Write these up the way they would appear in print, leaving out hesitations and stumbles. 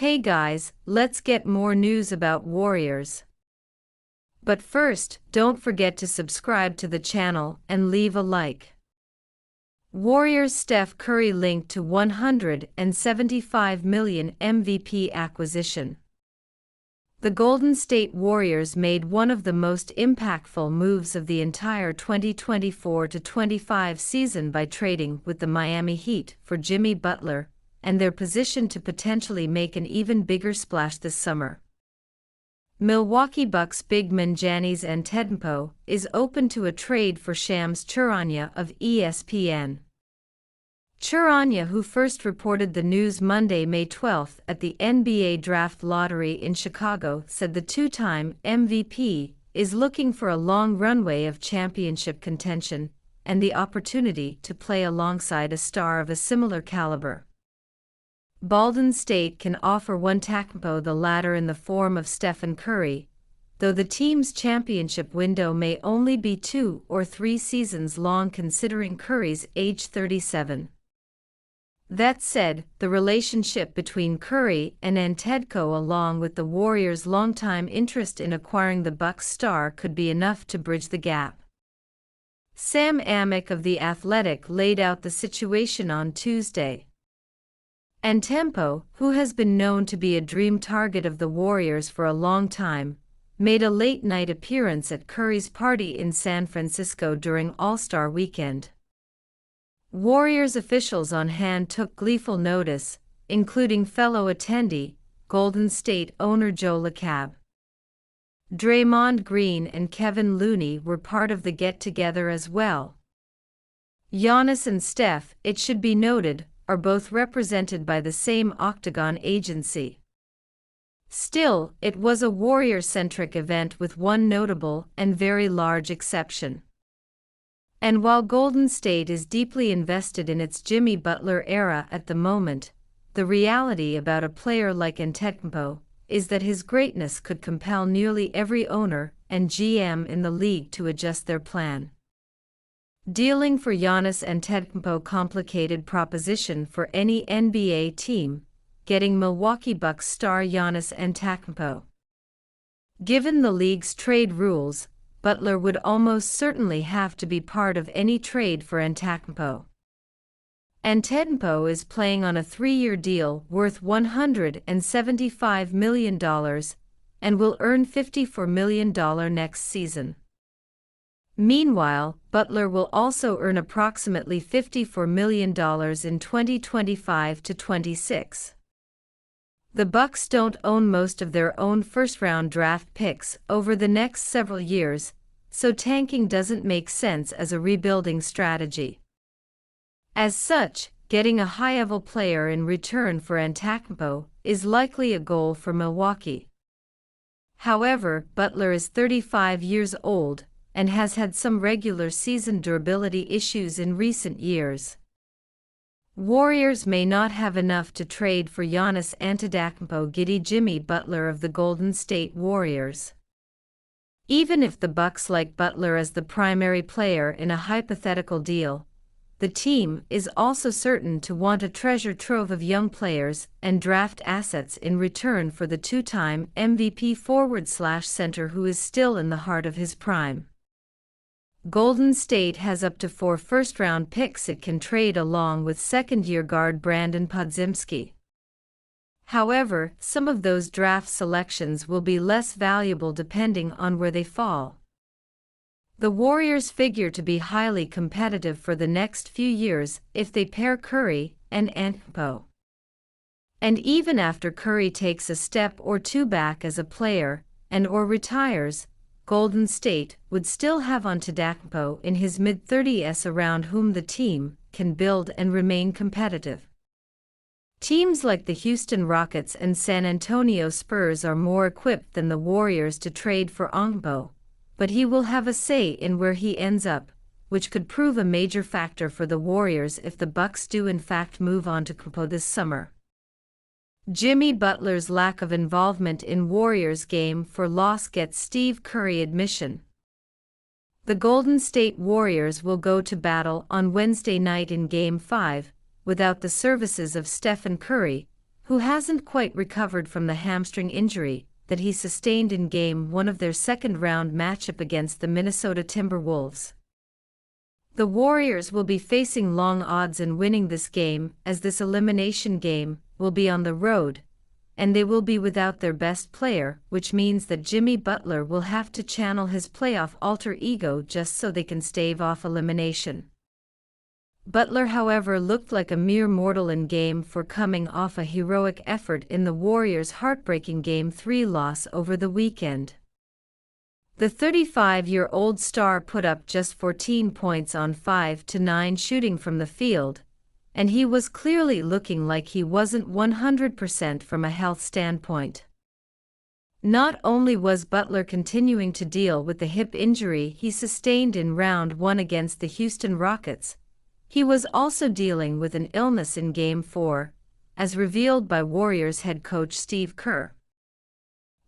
Hey guys, let's get more news about Warriors. But first, don't forget to subscribe to the channel and leave a like. Warriors Steph Curry linked to $175 million MVP acquisition. The Golden State Warriors made one of the most impactful moves of the entire 2024-25 season by trading with the Miami Heat for Jimmy Butler, and they're positioned to potentially make an even bigger splash this summer. Milwaukee Bucks big man Giannis Antetokounmpo is open to a trade for Shams Charania of ESPN. Charania, who first reported the news Monday, May 12 at the NBA Draft Lottery in Chicago, said the two-time MVP is looking for a long runway of championship contention and the opportunity to play alongside a star of a similar caliber. Golden State can offer Antetokounmpo the latter in the form of Stephen Curry, though the team's championship window may only be 2 or 3 seasons long considering Curry's age 37. That said, the relationship between Curry and Antetokounmpo, along with the Warriors' longtime interest in acquiring the Bucks star, could be enough to bridge the gap. Sam Amick of The Athletic laid out the situation on Tuesday. Antetokounmpo, who has been known to be a dream target of the Warriors for a long time, made a late-night appearance at Curry's party in San Francisco during All-Star Weekend. Warriors officials on hand took gleeful notice, including fellow attendee, Golden State owner Joe LaCab. Draymond Green and Kevin Looney were part of the get-together as well. Giannis and Steph, it should be noted, are both represented by the same Octagon agency. Still, it was a Warrior-centric event with one notable and very large exception. And while Golden State is deeply invested in its Jimmy Butler era at the moment, the reality about a player like Antetokounmpo is that his greatness could compel nearly every owner and GM in the league to adjust their plan. Dealing for Giannis Antetokounmpo, complicated proposition for any NBA team, getting Milwaukee Bucks star Giannis Antetokounmpo. Given the league's trade rules, Butler would almost certainly have to be part of any trade for Antetokounmpo. Antetokounmpo is playing on a 3-year deal worth $175 million and will earn $54 million next season. Meanwhile, Butler will also earn approximately $54 million in 2025-26. The Bucks don't own most of their own first-round draft picks over the next several years, so tanking doesn't make sense as a rebuilding strategy. As such, getting a high-level player in return for Antetokounmpo is likely a goal for Milwaukee. However, Butler is 35 years old and has had some regular season durability issues in recent years. Warriors may not have enough to trade for Giannis Antetokounmpo giddy Jimmy Butler of the Golden State Warriors. Even if the Bucks like Butler as the primary player in a hypothetical deal, the team is also certain to want a treasure trove of young players and draft assets in return for the two-time MVP forward/center who is still in the heart of his prime. Golden State has up to 4 first-round picks it can trade along with second-year guard Brandon Podziemski. However, some of those draft selections will be less valuable depending on where they fall. The Warriors figure to be highly competitive for the next few years if they pair Curry and Antetokounmpo. And even after Curry takes a step or two back as a player and/or retires, Golden State would still have Antetokounmpo in his mid-30s around whom the team can build and remain competitive. Teams like the Houston Rockets and San Antonio Spurs are more equipped than the Warriors to trade for Antetokounmpo, but he will have a say in where he ends up, which could prove a major factor for the Warriors if the Bucks do in fact move on to Antetokounmpo this summer. Jimmy Butler's lack of involvement in Warriors' game for loss gets Steve Curry admission. The Golden State Warriors will go to battle on Wednesday night in Game 5, without the services of Stephen Curry, who hasn't quite recovered from the hamstring injury that he sustained in Game 1 of their second-round matchup against the Minnesota Timberwolves. The Warriors will be facing long odds in winning this game, as this elimination game will be on the road, and they will be without their best player, which means that Jimmy Butler will have to channel his playoff alter ego just so they can stave off elimination. Butler, however, looked like a mere mortal in Game 4, coming off a heroic effort in the Warriors' heartbreaking Game 3 loss over the weekend. The 35-year-old star put up just 14 points on 5-9 shooting from the field, and he was clearly looking like he wasn't 100% from a health standpoint. Not only was Butler continuing to deal with the hip injury he sustained in Round 1 against the Houston Rockets, he was also dealing with an illness in Game 4, as revealed by Warriors head coach Steve Kerr.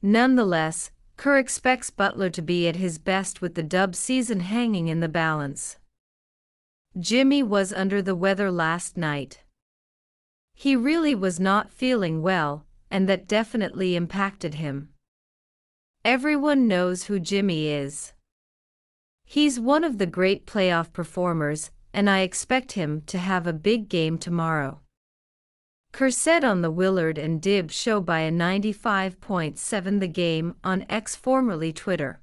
Nonetheless, Kerr expects Butler to be at his best with the Dubs season hanging in the balance. Jimmy was under the weather last night. He really was not feeling well, and that definitely impacted him. Everyone knows who Jimmy is. He's one of the great playoff performers, and I expect him to have a big game tomorrow. Kerr said on the Willard and Dib show by a 95.7 The Game on X, formerly Twitter.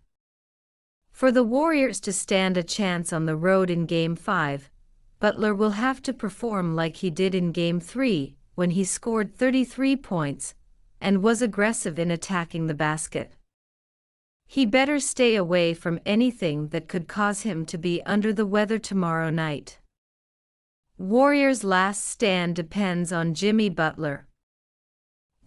For the Warriors to stand a chance on the road in Game 5, Butler will have to perform like he did in Game 3, when he scored 33 points and was aggressive in attacking the basket. He better stay away from anything that could cause him to be under the weather tomorrow night. Warriors' last stand depends on Jimmy Butler.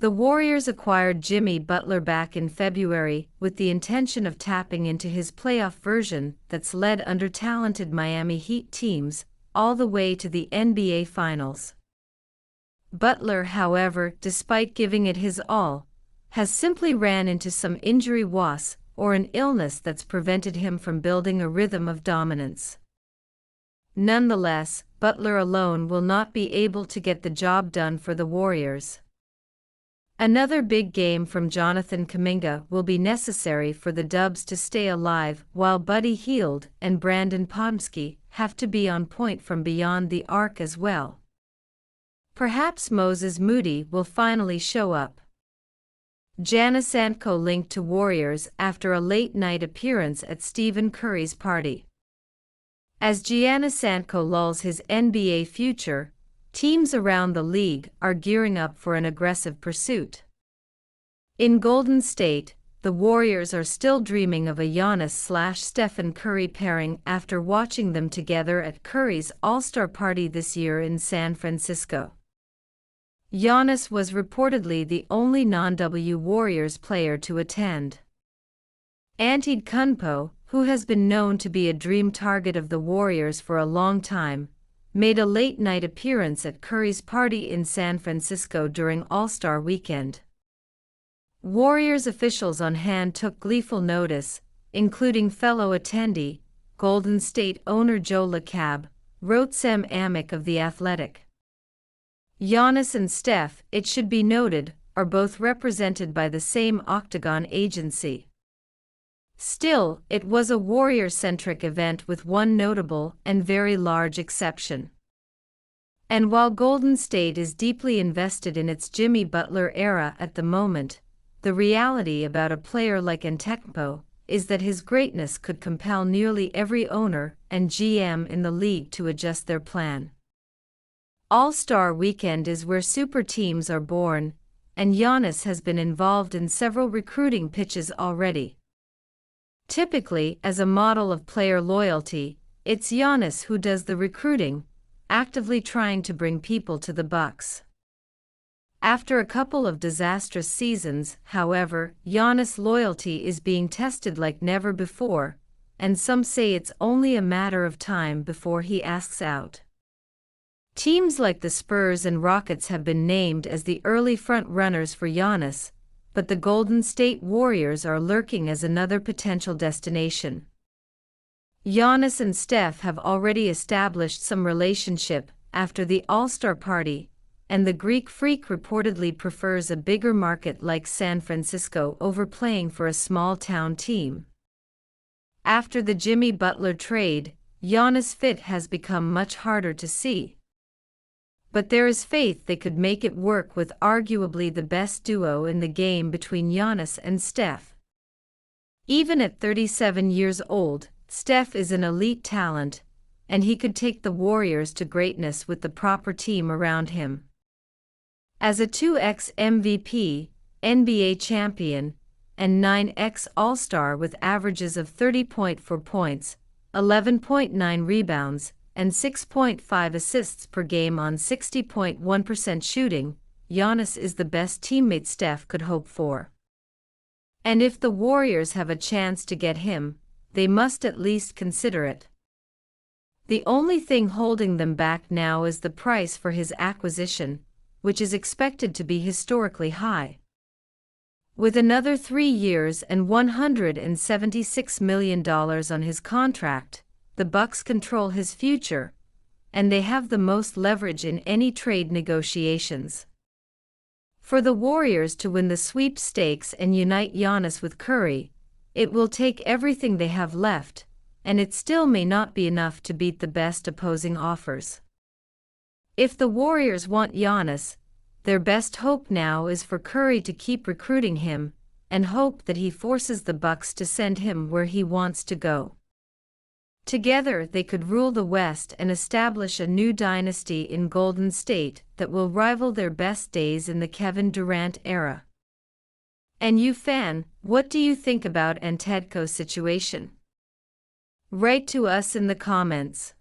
The Warriors acquired Jimmy Butler back in February with the intention of tapping into his playoff version that's led under talented Miami Heat teams all the way to the NBA Finals. Butler, however, despite giving it his all, has simply ran into some injury woes or an illness that's prevented him from building a rhythm of dominance. Nonetheless, Butler alone will not be able to get the job done for the Warriors. Another big game from Jonathan Kuminga will be necessary for the Dubs to stay alive, while Buddy Hield and Brandon Podziemski have to be on point from beyond the arc as well. Perhaps Moses Moody will finally show up. Giannis-Warriors linked to Warriors after a late-night appearance at Stephen Curry's party. As Giannis-Warriors lulls his NBA future, teams around the league are gearing up for an aggressive pursuit. In Golden State, the Warriors are still dreaming of a Giannis/Stephen Curry pairing after watching them together at Curry's All-Star party this year in San Francisco. Giannis was reportedly the only non-W Warriors player to attend. Antetokounmpo, who has been known to be a dream target of the Warriors for a long time, made a late-night appearance at Curry's party in San Francisco during All-Star Weekend. Warriors officials on hand took gleeful notice, including fellow attendee, Golden State owner Joe LaCab, wrote Sam Amick of The Athletic. Giannis and Steph, it should be noted, are both represented by the same Octagon agency. Still, it was a Warrior-centric event with one notable and very large exception. And while Golden State is deeply invested in its Jimmy Butler era at the moment, the reality about a player like Antetokounmpo is that his greatness could compel nearly every owner and GM in the league to adjust their plan. All-Star Weekend is where super teams are born, and Giannis has been involved in several recruiting pitches already. Typically, as a model of player loyalty, it's Giannis who does the recruiting, actively trying to bring people to the Bucks. After a couple of disastrous seasons, however, Giannis' loyalty is being tested like never before, and some say it's only a matter of time before he asks out. Teams like the Spurs and Rockets have been named as the early front-runners for Giannis, but the Golden State Warriors are lurking as another potential destination. Giannis and Steph have already established some relationship after the All-Star party, and the Greek Freak reportedly prefers a bigger market like San Francisco over playing for a small-town team. After the Jimmy Butler trade, Giannis' fit has become much harder to see. But there is faith they could make it work with arguably the best duo in the game between Giannis and Steph. Even at 37 years old, Steph is an elite talent, and he could take the Warriors to greatness with the proper team around him. As a 2x MVP, NBA champion, and 9x All-Star with averages of 30.4 points, 11.9 rebounds, and 6.5 assists per game on 60.1% shooting, Giannis is the best teammate Steph could hope for. And if the Warriors have a chance to get him, they must at least consider it. The only thing holding them back now is the price for his acquisition, which is expected to be historically high. With another 3 years and $176 million on his contract, the Bucks control his future, and they have the most leverage in any trade negotiations. For the Warriors to win the sweepstakes and unite Giannis with Curry, it will take everything they have left, and it still may not be enough to beat the best opposing offers. If the Warriors want Giannis, their best hope now is for Curry to keep recruiting him, and hope that he forces the Bucks to send him where he wants to go. Together they could rule the West and establish a new dynasty in Golden State that will rival their best days in the Kevin Durant era. And you fan, what do you think about Antetokounmpo's situation? Write to us in the comments.